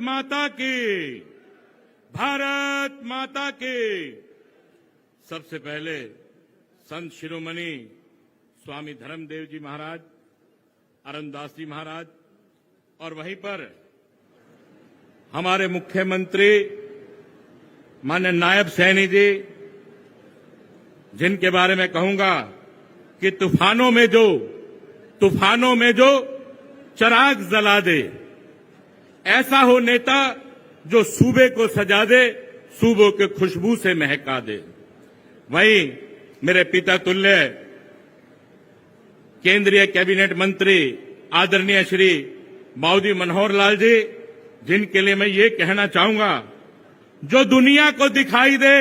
माता की, भारत माता की। सबसे पहले संत शिरोमणि स्वामी धर्मदेव जी महाराज, अरुणदास जी महाराज और वहीं पर हमारे मुख्यमंत्री माननीय नायब सैनी जी, जिनके बारे में कहूंगा कि तूफानों में जो चिराग जला दे, ऐसा हो नेता जो सूबे को सजा दे, सूबों के खुशबू से महका दे। वहीं मेरे पिता तुल्य केंद्रीय कैबिनेट मंत्री आदरणीय श्री माउदी मनोहर लाल जी, जिनके लिए मैं ये कहना चाहूंगा, जो दुनिया को दिखाई दे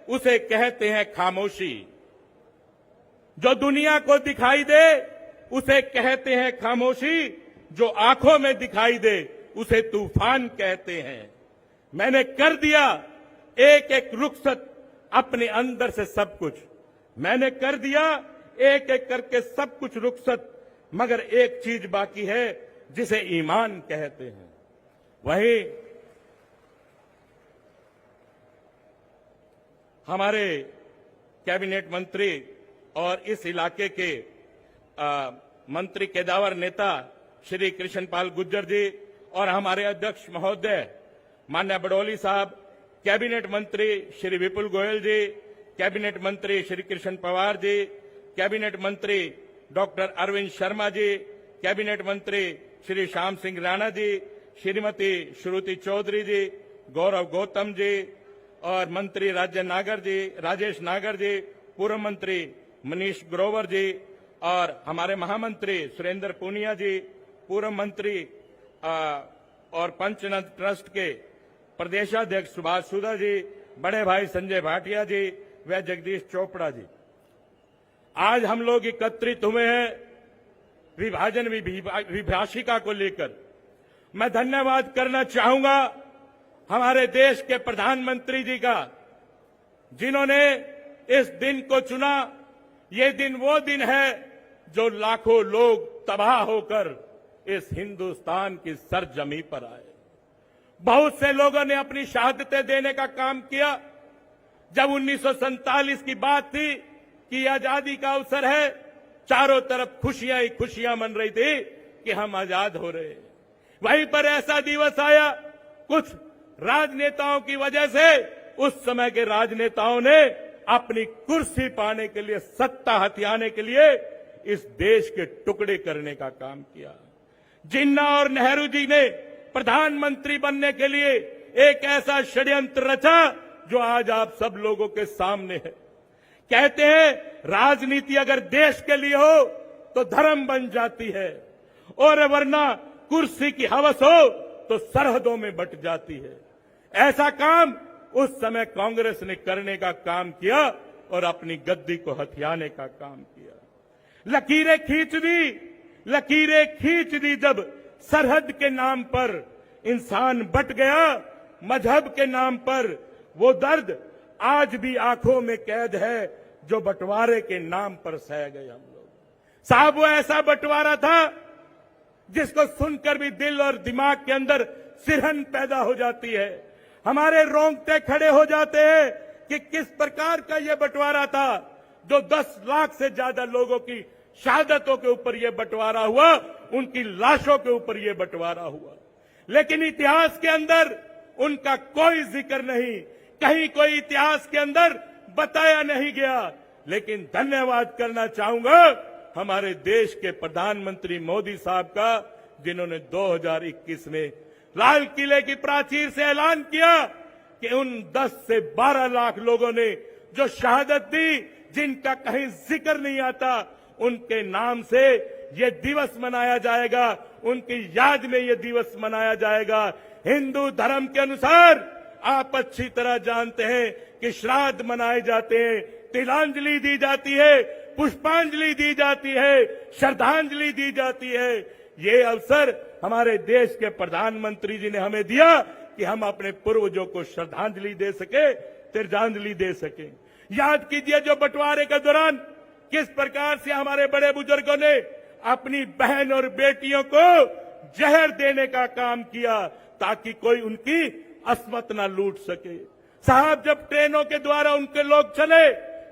उसे कहते हैं खामोशी। जो दुनिया को दिखाई दे उसे कहते हैं खामोशी, जो आंखों में दिखाई दे उसे तूफान कहते हैं। मैंने कर दिया एक एक रुखसत अपने अंदर से सब कुछ, मैंने कर दिया एक एक करके सब कुछ रुखसत, मगर एक चीज बाकी है जिसे ईमान कहते हैं। वहीं हमारे कैबिनेट मंत्री और इस इलाके के मंत्री केदावर नेता श्री कृष्णपाल गुर्जर जी और हमारे अध्यक्ष महोदय माननीय बडोली साहब, कैबिनेट मंत्री श्री विपुल गोयल जी, कैबिनेट मंत्री श्री कृष्ण पवार जी, कैबिनेट मंत्री डॉक्टर अरविंद शर्मा जी, कैबिनेट मंत्री श्री श्याम सिंह राणा जी, श्रीमती श्रुति चौधरी जी, गौरव गौतम जी और मंत्री राजेश नागर जी, पूर्व मंत्री मनीष ग्रोवर जी और हमारे महामंत्री सुरेंद्र पूनिया जी, पूर्व मंत्री और पंचनद ट्रस्ट के प्रदेशाध्यक्ष सुभाष सुधा जी, बड़े भाई संजय भाटिया जी व जगदीश चोपड़ा जी। आज हम लोग एकत्रित हुए हैं विभाजन विभाषिका को लेकर। मैं धन्यवाद करना चाहूंगा हमारे देश के प्रधानमंत्री जी का, जिन्होंने इस दिन को चुना। ये दिन वो दिन है जो लाखों लोग तबाह होकर इस हिंदुस्तान की सरजमी पर आए। बहुत से लोगों ने अपनी शहादतें देने का काम किया। जब 1947 की बात थी कि आजादी का अवसर है, चारों तरफ खुशियां ही खुशियां मन रही थी कि हम आजाद हो रहे हैं। वहीं पर ऐसा दिवस आया, कुछ राजनेताओं की वजह से उस समय के राजनेताओं ने अपनी कुर्सी पाने के लिए, सत्ता हथियाने के लिए इस देश के टुकड़े करने का काम किया। जिन्ना और नेहरू जी ने प्रधानमंत्री बनने के लिए एक ऐसा षड्यंत्र रचा जो आज आप सब लोगों के सामने है। कहते हैं राजनीति अगर देश के लिए हो तो धर्म बन जाती है, और वरना कुर्सी की हवस हो तो सरहदों में बट जाती है। ऐसा काम उस समय कांग्रेस ने करने का काम किया और अपनी गद्दी को हथियाने का काम किया। लकीरें खींच दी जब सरहद के नाम पर इंसान बट गया, मजहब के नाम पर वो दर्द आज भी आंखों में कैद है जो बंटवारे के नाम पर सह गए हम लोग। साहब, वो ऐसा बंटवारा था जिसको सुनकर भी दिल और दिमाग के अंदर सिरहन पैदा हो जाती है, हमारे रोंगटे खड़े हो जाते हैं कि किस प्रकार का यह बंटवारा था, जो 10 लाख से ज्यादा लोगों की शहादतों के ऊपर यह बंटवारा हुआ, उनकी लाशों के ऊपर यह बंटवारा हुआ। लेकिन इतिहास के अंदर उनका कोई जिक्र नहीं, कहीं कोई इतिहास के अंदर बताया नहीं गया। लेकिन धन्यवाद करना चाहूंगा हमारे देश के प्रधानमंत्री मोदी साहब का, जिन्होंने 2021 में लाल किले की प्राचीर से ऐलान किया कि उन 10 से 12 लाख लोगों ने जो शहादत दी, जिनका कहीं जिक्र नहीं आता, उनके नाम से ये दिवस मनाया जाएगा, उनकी याद में ये दिवस मनाया जाएगा। हिंदू धर्म के अनुसार आप अच्छी तरह जानते हैं कि श्राद्ध मनाए जाते हैं, तिलांजलि दी जाती है, पुष्पांजलि दी जाती है, श्रद्धांजलि दी जाती है। ये अवसर हमारे देश के प्रधानमंत्री जी ने हमें दिया कि हम अपने पूर्वजों को श्रद्धांजलि दे सके, तिलांजलि दे सके। याद कीजिए जो बंटवारे के दौरान किस प्रकार से हमारे बड़े बुजुर्गों ने अपनी बहन और बेटियों को जहर देने का काम किया ताकि कोई उनकी अस्मत ना लूट सके। साहब, जब ट्रेनों के द्वारा उनके लोग चले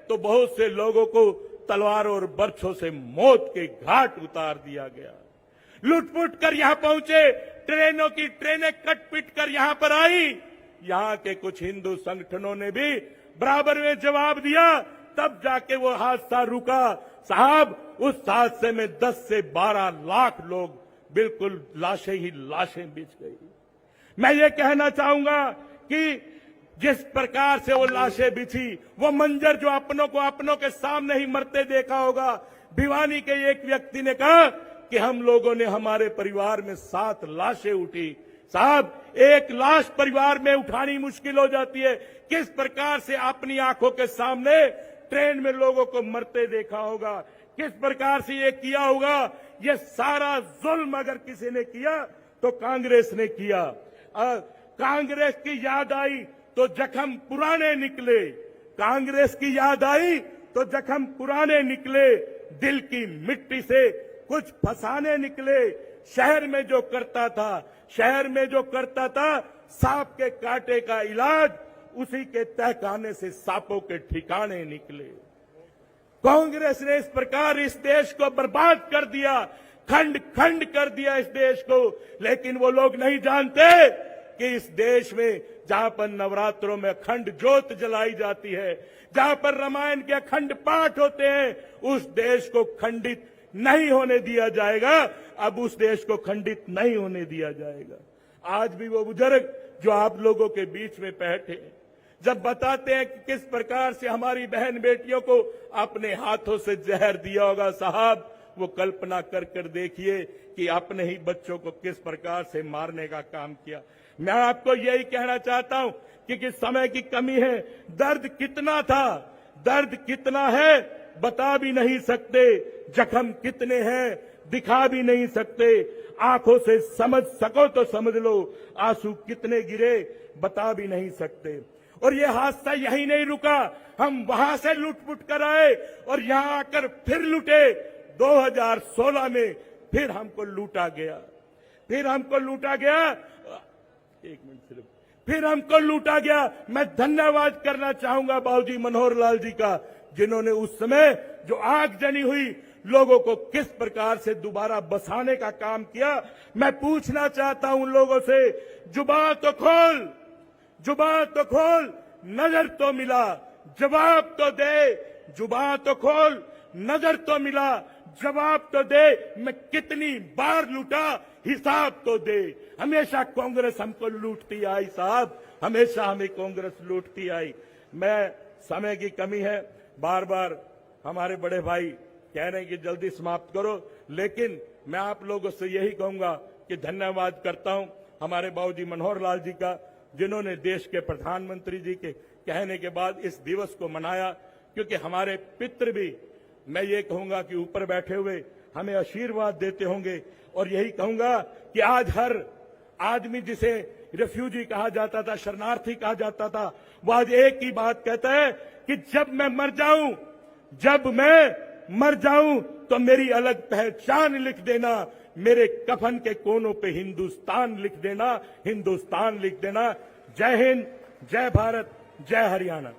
तो बहुत से लोगों को तलवारों और बर्छों से मौत के घाट उतार दिया गया। लुटपुट कर यहां पहुंचे, ट्रेनों की ट्रेनें कट-पिट कर यहां पर आई। यहां के कुछ हिंदू संगठनों ने भी बराबर में जवाब दिया, तब जाके वो हादसा रुका। साहब, उस हादसे में 10 से 12 लाख लोग बिल्कुल लाशें ही लाशें बिछ गई। मैं ये कहना चाहूंगा कि जिस प्रकार से वो लाशें बिछी, वो मंजर जो अपनों के सामने ही मरते देखा होगा। भिवानी के एक व्यक्ति ने कहा कि हम लोगों ने, हमारे परिवार में 7 लाशें उठी। साहब, एक लाश परिवार में उठानी मुश्किल हो जाती है, किस प्रकार से अपनी आंखों के सामने ट्रेन में लोगों को मरते देखा होगा, किस प्रकार से ये किया होगा। ये सारा जुल्म अगर किसी ने किया तो कांग्रेस ने किया। कांग्रेस की याद आई तो जख्म पुराने निकले, कांग्रेस की याद आई तो जख्म पुराने निकले, दिल की मिट्टी से कुछ फसाने निकले। शहर में जो करता था सांप के कांटे का इलाज, उसी के तहखाने से सांपों के ठिकाने निकले। कांग्रेस ने इस प्रकार इस देश को बर्बाद कर दिया, खंड खंड कर दिया इस देश को। लेकिन वो लोग नहीं जानते कि इस देश में जहां पर नवरात्रों में अखंड ज्योत जलाई जाती है, जहां पर रामायण के अखंड पाठ होते हैं, उस देश को खंडित नहीं होने दिया जाएगा। अब उस देश को खंडित नहीं होने दिया जाएगा। आज भी वो बुजुर्ग जो आप लोगों के बीच में बैठे, जब बताते हैं कि किस प्रकार से हमारी बहन बेटियों को अपने हाथों से जहर दिया होगा, साहब, वो कल्पना कर देखिए कि अपने ही बच्चों को किस प्रकार से मारने का काम किया। मैं आपको यही कहना चाहता हूं कि समय की कमी है। दर्द कितना था, दर्द कितना है बता भी नहीं सकते, जख्म कितने हैं दिखा भी नहीं सकते। आंखों से समझ सको तो समझ लो, आंसू कितने गिरे बता भी नहीं सकते। और ये हादसा यही नहीं रुका, हम वहां से लुटपुट कर आए और यहां आकर फिर लुटे। 2016 में फिर हमको लूटा गया, एक मिनट सिर्फ, फिर हमको लूटा गया। मैं धन्यवाद करना चाहूंगा बाबूजी मनोहर लाल जी का, जिन्होंने उस समय जो आग जनी हुई लोगों को किस प्रकार से दोबारा बसाने का काम किया। मैं पूछना चाहता हूं उन लोगों से, जुबान तो खोल, नजर तो मिला, जवाब तो दे। जुबान तो खोल, नजर तो मिला, जवाब तो दे। मैं कितनी बार लूटा, हिसाब तो दे। हमेशा कांग्रेस हमको लूटती आई साहब, हमेशा हमें कांग्रेस लूटती आई। मैं, समय की कमी है, बार बार हमारे बड़े भाई कह रहे हैं कि जल्दी समाप्त करो, लेकिन मैं आप लोगों से यही कहूंगा कि धन्यवाद करता हूं हमारे बाबूजी मनोहर लाल जी का, जिन्होंने देश के प्रधानमंत्री जी के कहने के बाद इस दिवस को मनाया। क्योंकि हमारे पितृ भी, मैं ये कहूंगा कि ऊपर बैठे हुए हमें आशीर्वाद देते होंगे। और यही कहूंगा कि आज हर आदमी जिसे रेफ्यूजी कहा जाता था, शरणार्थी कहा जाता था, वो आज एक ही बात कहता है कि जब मैं मर जाऊं तो मेरी अलग पहचान लिख देना, मेरे कफन के कोनों पे हिंदुस्तान लिख देना, हिंदुस्तान लिख देना। जय हिंद, जय भारत, जय हरियाणा।